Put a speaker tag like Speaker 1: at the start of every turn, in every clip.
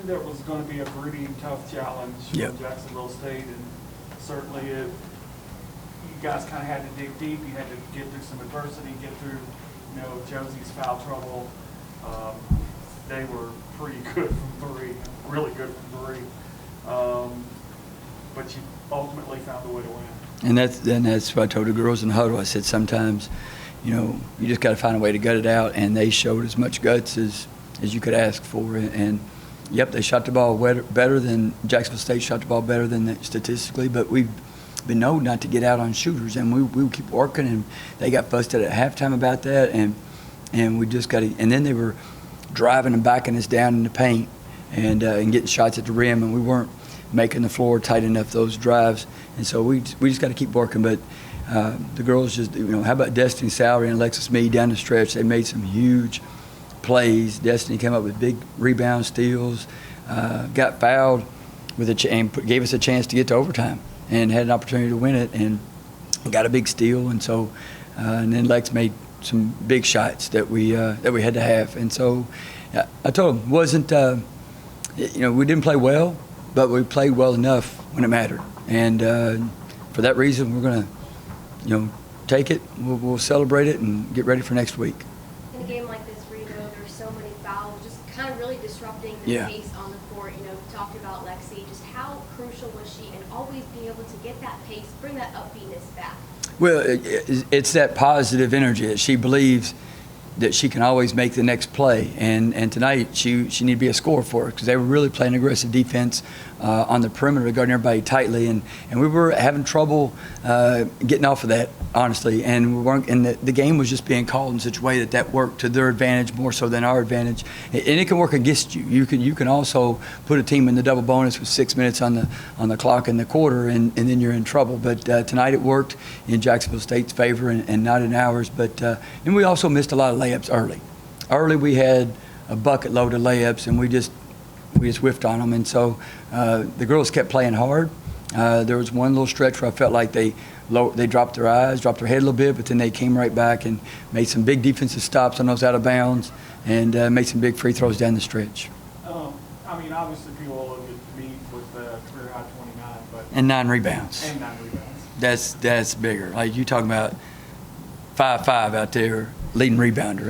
Speaker 1: that was going to be a gritty and tough challenge
Speaker 2: Yep.
Speaker 1: from Jacksonville State, and certainly you guys kind of had to dig deep. You had to get through some adversity, get through, Josie's foul trouble. They were pretty good from three, really good from three. But you ultimately found a way to win.
Speaker 2: And that's what I told the girls in the huddle. I said sometimes, you just got to find a way to gut it out, and they showed as much guts as you could ask for. And yep, they shot the ball better than Jacksonville State shot the ball better than that statistically, but we've been known not to get out on shooters, and we would keep working, and they got busted at halftime about that, and we just got to. And then they were driving and backing us down in the paint and getting shots at the rim, and we weren't making the floor tight enough those drives, and so we just got to keep working. But the girls just, how about Destiny Salary and Alexis Meade down the stretch? They made some huge plays. Destiny came up with big rebound steals, got fouled and gave us a chance to get to overtime and had an opportunity to win it, and got a big steal. And so, and then Lex made some big shots that we had to have. And so, I told them, wasn't we didn't play well, but we played well enough when it mattered. And for that reason, we're going to, take it. We'll celebrate it and get ready for next week.
Speaker 3: In a game like this, where there's so many fouls, just kind of really disrupting the pace on the court. You talked about Lexi. Just how crucial was she in always being able to get that pace, bring that upbeatness back? Well,
Speaker 2: it's that positive energy that she believes that she can always make the next play. And tonight, she need to be a scorer for us, because they were really playing aggressive defense on the perimeter, guarding everybody tightly. And we were having trouble getting off of that, honestly. And we weren't. And the game was just being called in such a way that worked to their advantage more so than our advantage. And it can work against you. You can also put a team in the double bonus with 6 minutes on the clock in the quarter, and then you're in trouble. But tonight it worked in Jacksonville State's favor and not in ours. But and we also missed a lot of layups early. Early we had a bucket load of layups, and we just whiffed on them. And so the girls kept playing hard. There was one little stretch where I felt like they dropped their eyes, dropped their head a little bit, but then they came right back and made some big defensive stops on those out of bounds, and made some big free throws down the stretch.
Speaker 1: Obviously people will look at me with career high 29, but
Speaker 2: and 9 rebounds.
Speaker 1: And 9 rebounds.
Speaker 2: That's bigger. Like you talking about 5'5" out there, leading rebounder,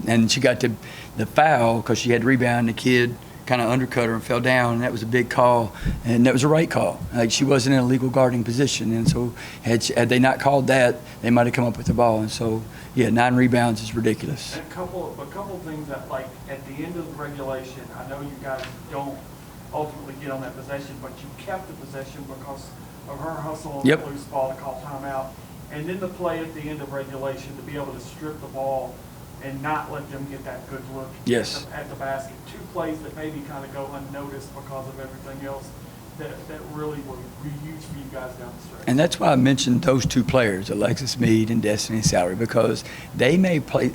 Speaker 2: and she got the foul because she had rebound. The kid kind of undercut her and fell down, and that was a big call, and that was a right call. Like, she wasn't in a legal guarding position, and so had they not called that, they might have come up with the ball. And so, yeah, 9 rebounds is ridiculous.
Speaker 1: And a couple of things that, like, at the end of the regulation, I know you guys don't ultimately get on that possession, but you kept the possession because of her hustle on the loose ball to call timeout. And then the play at the end of regulation to be able to strip the ball and not let them get that good look at the basket. 2 plays that maybe kind of go unnoticed because of everything else that really were huge for you guys down the stretch.
Speaker 2: And that's why I mentioned those 2 players, Alexis Meade and Destiny Salary, because they may play.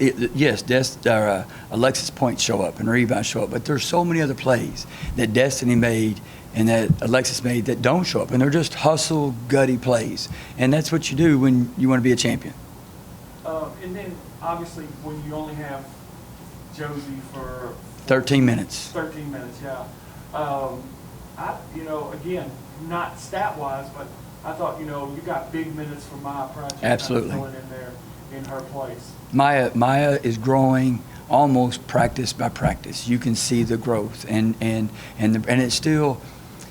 Speaker 2: Alexis' points show up and rebounds show up, but there's so many other plays that Destiny made and that Alexis made that don't show up, and they're just hustle, gutty plays. And that's what you do when you want to be a champion.
Speaker 1: And then, obviously, when you only have Josie for
Speaker 2: 13 minutes.
Speaker 1: 13 minutes, yeah. Again, not stat-wise, but I thought, you got big minutes from Maya Pratchett.
Speaker 2: Absolutely.
Speaker 1: Kind of filling in there in her place.
Speaker 2: Maya is growing almost practice by practice. You can see the growth, and it's still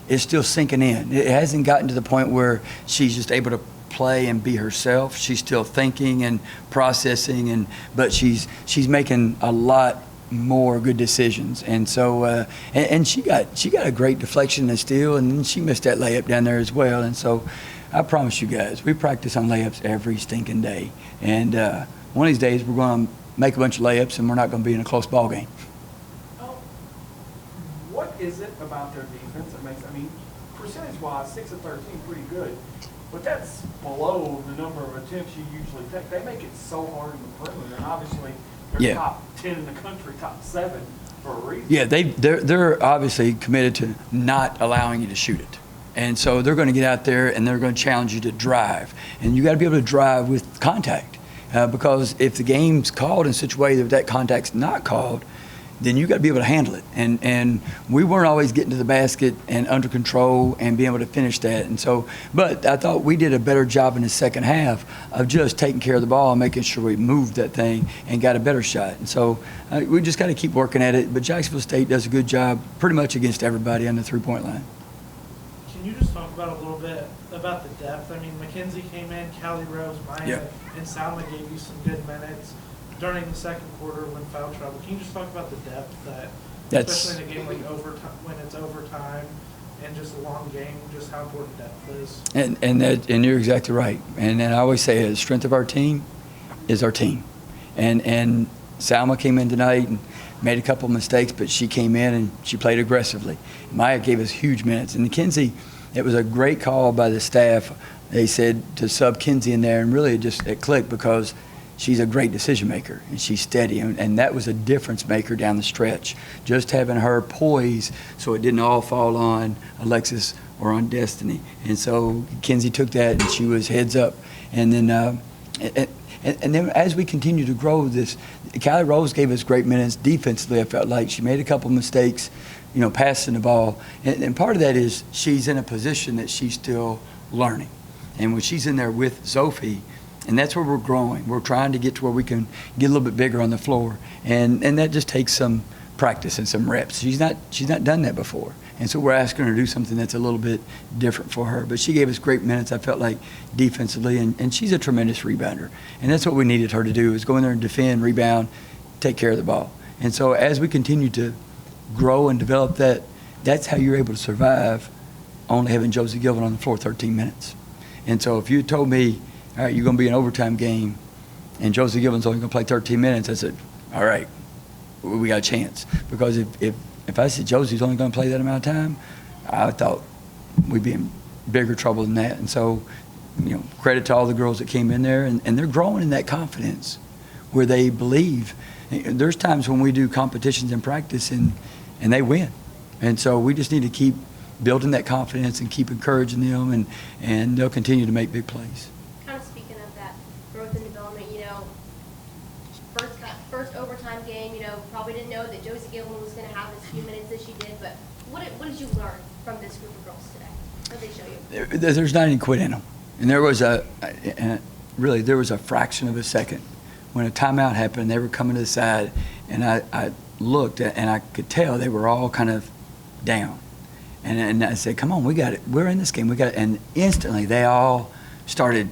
Speaker 2: sinking in. It hasn't gotten to the point where she's just able to play and be herself. She's still thinking and processing, but she's making a lot more good decisions. And so and she got a great deflection and steal, and then she missed that layup down there as well. And so I promise you guys, we practice on layups every stinking day, and one of these days we're going to make a bunch of layups, and we're not going to be in a close ball game.
Speaker 1: What is it about their defense that makes, percentage-wise, 6 of 13, pretty good, but that's below the number of attempts you usually take. They make it so hard in the perimeter, and obviously they're top 10 in the country, top 7 for a reason. Yeah,
Speaker 2: they're obviously committed to not allowing you to shoot it. And so they're going to get out there and they're going to challenge you to drive. And you got to be able to drive with contact. Because if the game's called in such a way that contact's not called, then you got to be able to handle it. And we weren't always getting to the basket and under control and being able to finish that. And so, but I thought we did a better job in the second half of just taking care of the ball and making sure we moved that thing and got a better shot. And so we just got to keep working at it. But Jacksonville State does a good job pretty much against everybody on the three-point line.
Speaker 4: Can you just talk about a little bit about the depth? I mean, Mackenzie came in, Callie Rose, Maya, and Salma gave you some good minutes during the second quarter when foul trouble. Can you just talk about the depth especially in a game like overtime, when it's overtime and just a long game, just how important depth is?
Speaker 2: And you're exactly right. And I always say the strength of our team is our team. And Salma came in tonight and made a couple of mistakes, but she came in and she played aggressively. Maya gave us huge minutes. And Kinsey, it was a great call by the staff. They said to sub Kinsey in there, and really it clicked because she's a great decision maker and she's steady, and that was a difference maker down the stretch. Just having her poise so it didn't all fall on Alexis or on Destiny. And so Kinsey took that and she was heads up. And then as we continue to grow this, Callie Rose gave us great minutes defensively. I felt like she made a couple mistakes, passing the ball. And part of that is she's in a position that she's still learning. And when she's in there with Sophie, and that's where we're growing. We're trying to get to where we can get a little bit bigger on the floor. And that just takes some practice and some reps. She's not done that before. And so we're asking her to do something that's a little bit different for her. But she gave us great minutes, I felt like, defensively. And she's a tremendous rebounder. And that's what we needed her to do, is go in there and defend, rebound, take care of the ball. And so as we continue to grow and develop that, that's how you're able to survive only having Josie Gilvin on the floor 13 minutes. And so if you told me, all right, you're going to be an overtime game, and Josie Gilvin's only going to play 13 minutes, I said, all right, we got a chance. Because if I said Josie's only going to play that amount of time, I thought we'd be in bigger trouble than that. And so, credit to all the girls that came in there, and they're growing in that confidence where they believe. There's times when we do competitions in practice and they win. And so we just need to keep building that confidence and keep encouraging them, and they'll continue to make big plays.
Speaker 3: Speaking of that growth and development, first overtime game, probably didn't know that Josie Gilman was going to have as few minutes as she did, but what did you learn from this group of girls today? What did they show you?
Speaker 2: There's not any quit in them. And there was a fraction of a second when a timeout happened. They were coming to the side, and I looked and I could tell they were all kind of down. And I said, come on, we got it. We're in this game. We got it. And instantly they all started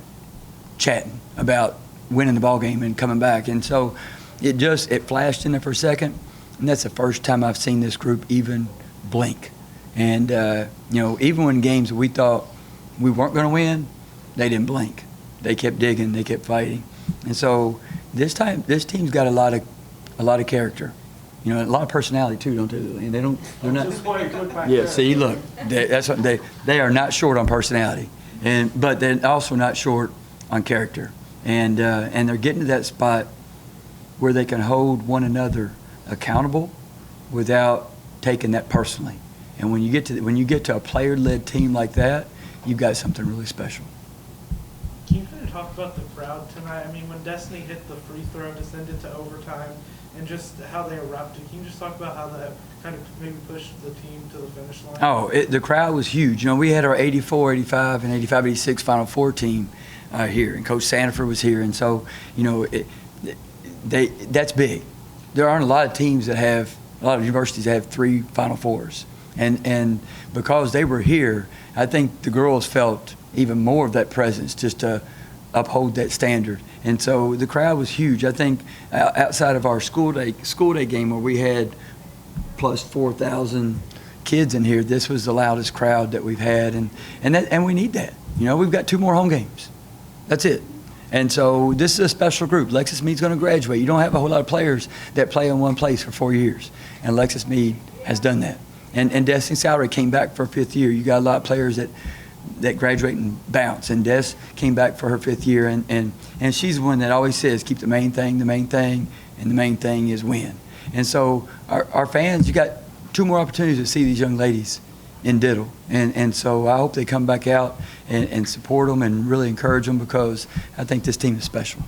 Speaker 2: chatting about winning the ball game and coming back. And so it flashed in there for a second, and that's the first time I've seen this group even blink. And even when games we thought we weren't going to win, they didn't blink. They kept digging, they kept fighting. And so this time this team's got a lot of character. A lot of personality too, don't they? And they're not.
Speaker 1: Just play good back
Speaker 2: Yeah,
Speaker 1: there.
Speaker 2: see, look, that's what they are not short on personality, but they're also not short on character, and they're getting to that spot where they can hold one another accountable without taking that personally. And when you get to a player-led team like that, you've got something really special.
Speaker 4: Can you kind of talk about the crowd tonight? I mean, when Destiny hit the free throw to send it to overtime, and just how they erupted, can you just talk about how that kind of maybe pushed the team to the finish line?
Speaker 2: Oh, the crowd was huge. We had our 84, 85, and 85, 86 Final Four team here, and Coach Sanford was here, and so that's big. There aren't a lot of teams that have, a lot of universities that have 3 Final Fours, and because they were here, I think the girls felt even more of that presence just to uphold that standard. And so the crowd was huge. I think outside of our school day game where we had plus 4,000 kids in here, this was the loudest crowd that we've had, and we need that. We've got 2 more home games. That's it. And so this is a special group. Lexus Mead's going to graduate. You don't have a whole lot of players that play in one place for 4 years, and Lexus Mead has done that. And Destiny Salary came back for her 5th year. You got a lot of players that graduate and bounce, and Des came back for her 5th year, and she's the one that always says keep the main thing, and the main thing is win. And so our fans, you got 2 more opportunities to see these young ladies in Diddle, and so I hope they come back out and support them and really encourage them, because I think this team is special.